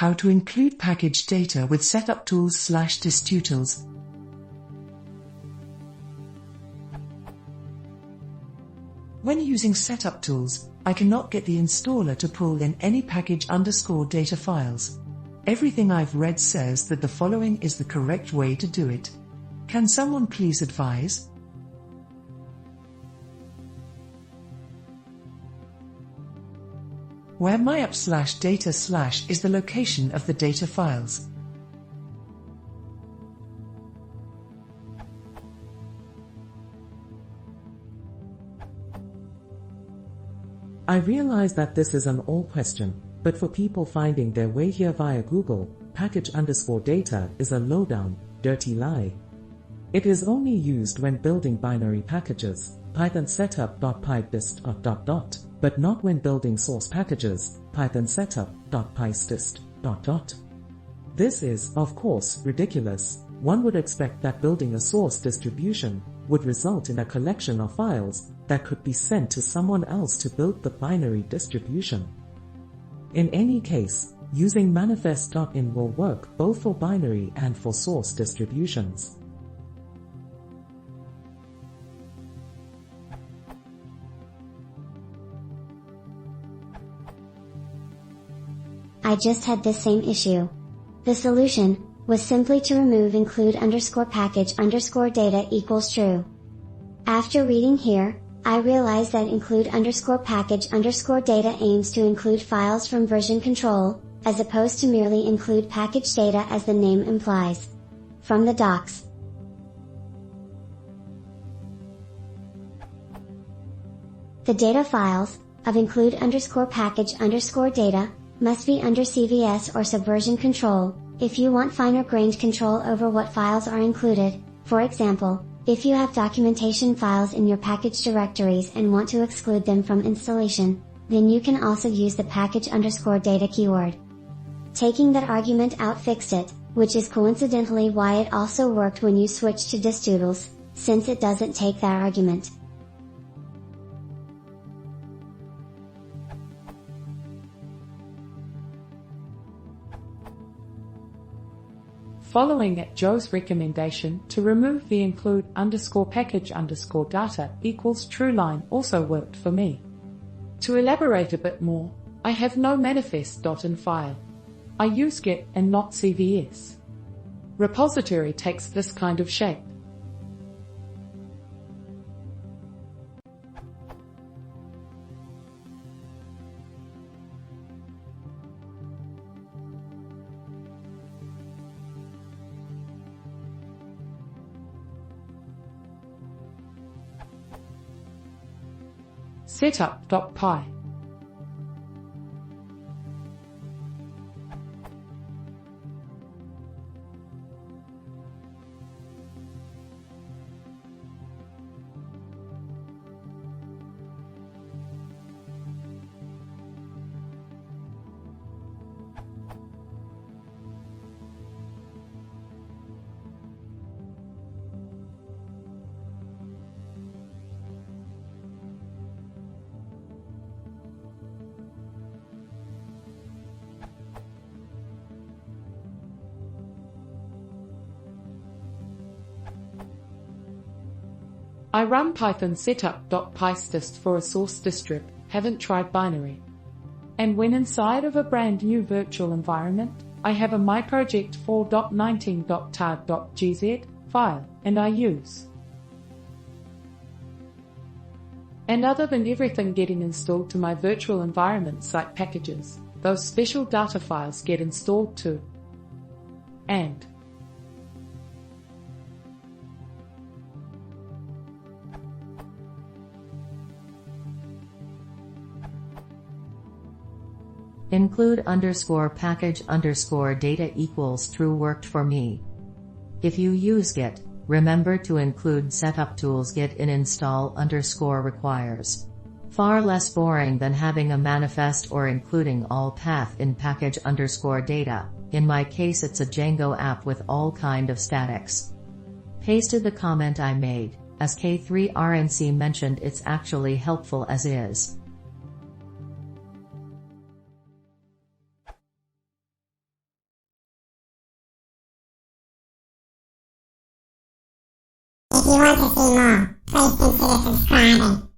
How to include package data with setuptools/distutils. When using setuptools, I cannot get the installer to pull in any package_data files. Everything I've read says that the following is the correct way to do it. Can someone please advise? Where myapp/data/ is the location of the data files. I realize that this is an old question, but for people finding their way here via Google, package_data is a lowdown, dirty lie. It is only used when building binary packages, Python setup.py dist ... but not when building source packages, Python setup.py dist ... This is, of course, ridiculous. One would expect that building a source distribution would result in a collection of files that could be sent to someone else to build the binary distribution. In any case, using manifest.in will work both for binary and for source distributions. I just had this same issue. The solution was simply to remove include_package_data equals true. After reading here, I realized that include_package_data aims to include files from version control, as opposed to merely include package data as the name implies. From the docs. The data files of include_package_data must be under CVS or subversion control, if you want finer-grained control over what files are included. For example, if you have documentation files in your package directories and want to exclude them from installation, then you can also use the package_data keyword. Taking that argument out fixed it, which is coincidentally why it also worked when you switched to distutils, since it doesn't take that argument. Following at Joe's recommendation to remove the include_package_data equals true line also worked for me. To elaborate a bit more, I have no manifest.in file. I use Git and not CVS. Repository takes this kind of shape. Setup.py. I run Python setup.py dist for a source distrib, haven't tried binary. And when inside of a brand new virtual environment, I have a myproject 4.19.tar.gz file, and I use. And other than everything getting installed to my virtual environment site packages, those special data files get installed too. And include_package_data equals true worked for me. If you use Git, remember to include setuptools git in install_requires. Far less boring than having a manifest or including all path in package_data. In my case it's a Django app with all kind of statics. Pasted the comment I made. As K3RNC mentioned, it's actually helpful as is. you want to see more, please consider subscribing.